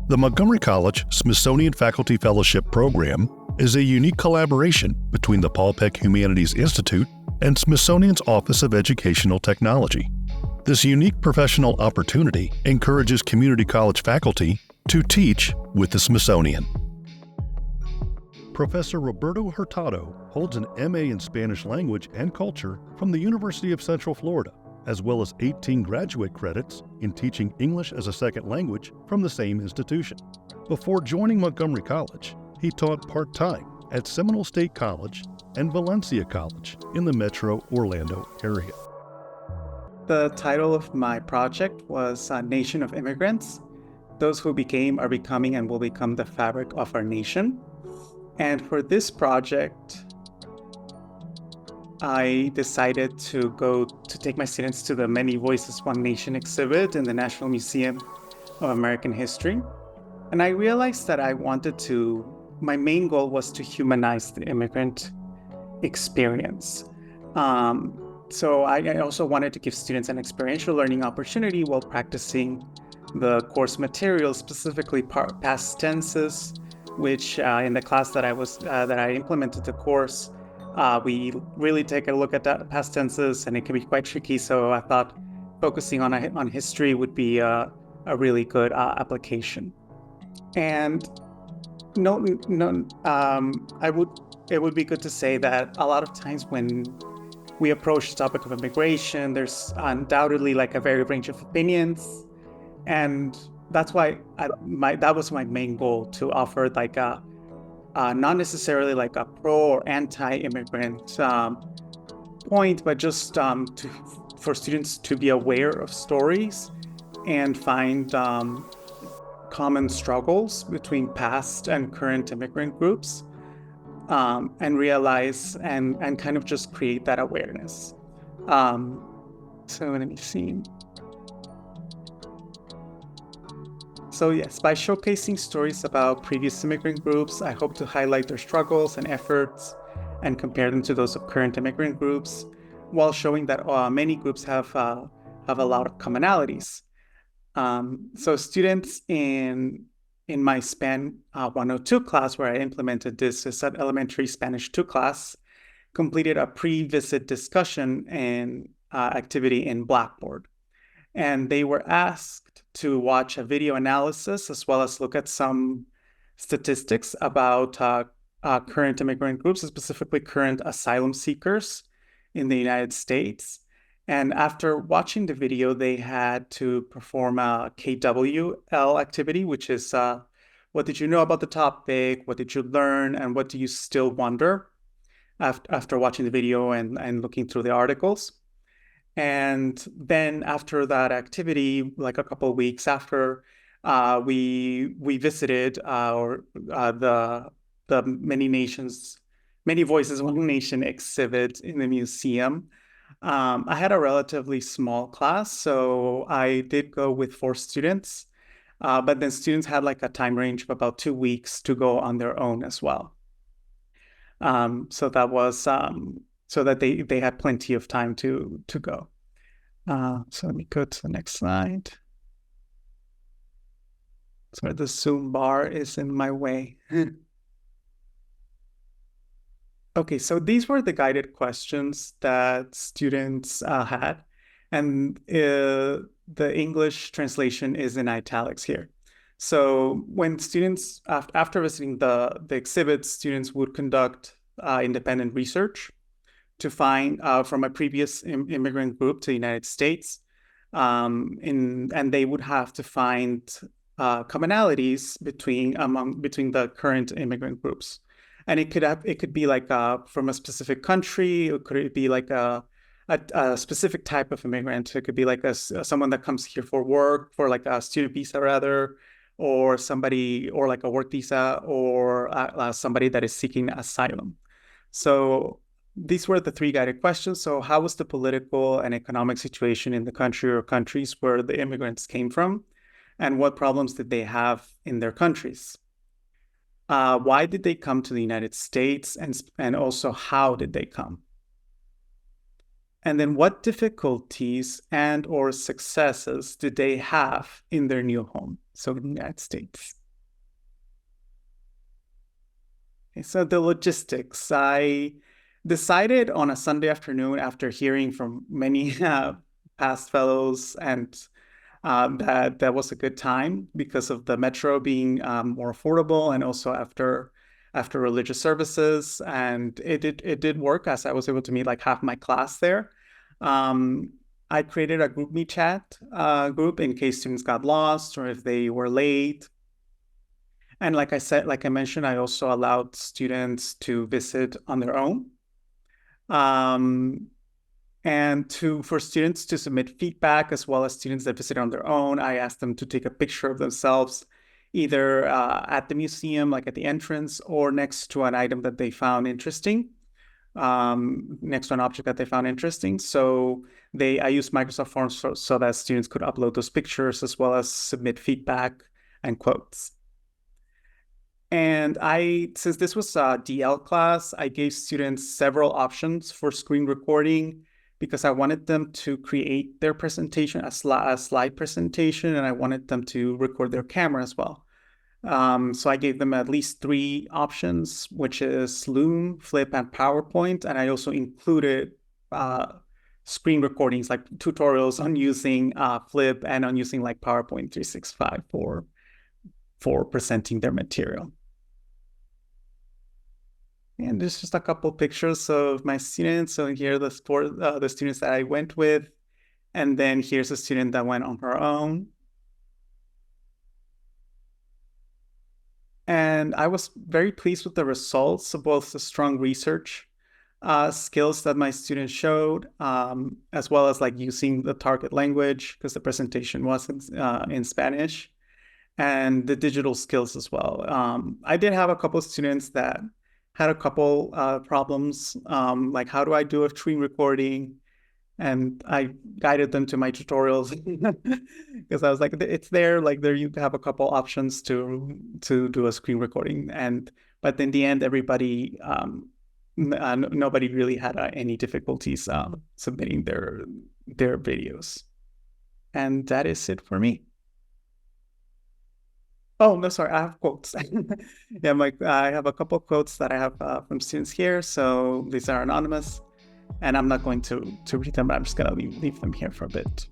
The Montgomery College Smithsonian Faculty Fellowship Program is a unique collaboration between the Paul Peck Humanities Institute and Smithsonian's Office of Educational Technology. This unique professional opportunity encourages community college faculty to teach with the Smithsonian. Professor Roberto Hurtado holds an MA in Spanish Language and Culture from the University of Central Florida, as well as 18 graduate credits in teaching English as a second language from the same institution. Before joining Montgomery College, he taught part-time at Seminole State College and Valencia College in the metro Orlando area. The title of my project was Nation of Immigrants, those who became, are becoming, and will become the fabric of our nation. And for this project, I decided to take my students to the Many Voices, One Nation exhibit in the National Museum of American History. And I realized that my main goal was to humanize the immigrant experience. So I also wanted to give students an experiential learning opportunity while practicing the course material, specifically past tenses, which in the class that I implemented the course, we really take a look at that past tenses, and it can be quite tricky. So I thought focusing on history would be a really good application. And it would be good to say that a lot of times when we approach the topic of immigration, there's undoubtedly like a very range of opinions, and that's why that was my main goal, to offer like not necessarily like a pro or anti-immigrant point, but just for students to be aware of stories and find common struggles between past and current immigrant groups, and realize and kind of just create that awareness. So let me see. So yes, by showcasing stories about previous immigrant groups, I hope to highlight their struggles and efforts and compare them to those of current immigrant groups, while showing that many groups have a lot of commonalities. So students in my SPAN 102 class, where I implemented this as an elementary Spanish 2 class, completed a pre-visit discussion and activity in Blackboard. And they were asked to watch a video analysis as well as look at some statistics about current immigrant groups, specifically current asylum seekers in the United States. And after watching the video, they had to perform a KWL activity, which is what did you know about the topic, what did you learn, and what do you still wonder after watching the video and looking through the articles. And then after that activity, like a couple of weeks after, we visited the Many Voices, One Nation exhibit in the museum. I had a relatively small class, so I did go with 4 students, but then students had like a time range of about 2 weeks to go on their own as well. So that was so that they had plenty of time to go. So let me go to the next slide. Sorry, the Zoom bar is in my way. Okay, so these were the guided questions that students had, and the English translation is in italics here. So when students, after visiting the exhibit, students would conduct independent research to find from a previous immigrant group to the United States, and they would have to find commonalities between the current immigrant groups. And it could be like from a specific country, or could it be like a specific type of immigrant? It could be like someone that comes here for work, for like a student visa rather, or somebody, or like a work visa, or somebody that is seeking asylum. So these were the 3 guided questions. So how was the political and economic situation in the country or countries where the immigrants came from? And what problems did they have in their countries? Why did they come to the United States, and also how did they come? And then what difficulties and or successes did they have in their new home, so in the United States? So the logistics, I decided on a Sunday afternoon after hearing from many past fellows and that was a good time because of the metro being more affordable, and also after religious services, and it did work as I was able to meet like half my class there. Um, I created a group me chat group in case students got lost or if they were late. And like I mentioned, I also allowed students to visit on their own. Um, and for students to submit feedback, as well as students that visit on their own, I asked them to take a picture of themselves, either at the museum, like at the entrance, or next to an item that they found interesting, next to an object that they found interesting. So I used Microsoft Forms so that students could upload those pictures as well as submit feedback and quotes. And since this was a DL class, I gave students several options for screen recording because I wanted them to create their presentation, a slide presentation, and I wanted them to record their camera as well. So I gave them at least 3 options, which is Loom, Flip, and PowerPoint. And I also included screen recordings, like tutorials on using Flip and on using like PowerPoint 365 for presenting their material. And there's just a couple pictures of my students. So here are the students that I went with. And then here's a student that went on her own. And I was very pleased with the results of both the strong research skills that my students showed, as well as like using the target language, because the presentation was in Spanish, and the digital skills as well. I did have a couple of students that had a couple problems, like how do I do a screen recording? And I guided them to my tutorials because I was like, it's there, like there you have a couple options to do a screen recording. But in the end, everybody, nobody really had any difficulties submitting their videos. And that is it for me. Oh, no, sorry, I have quotes. Yeah, I have a couple quotes that I have from students here. So these are anonymous, and I'm not going to read them, but I'm just going to leave them here for a bit.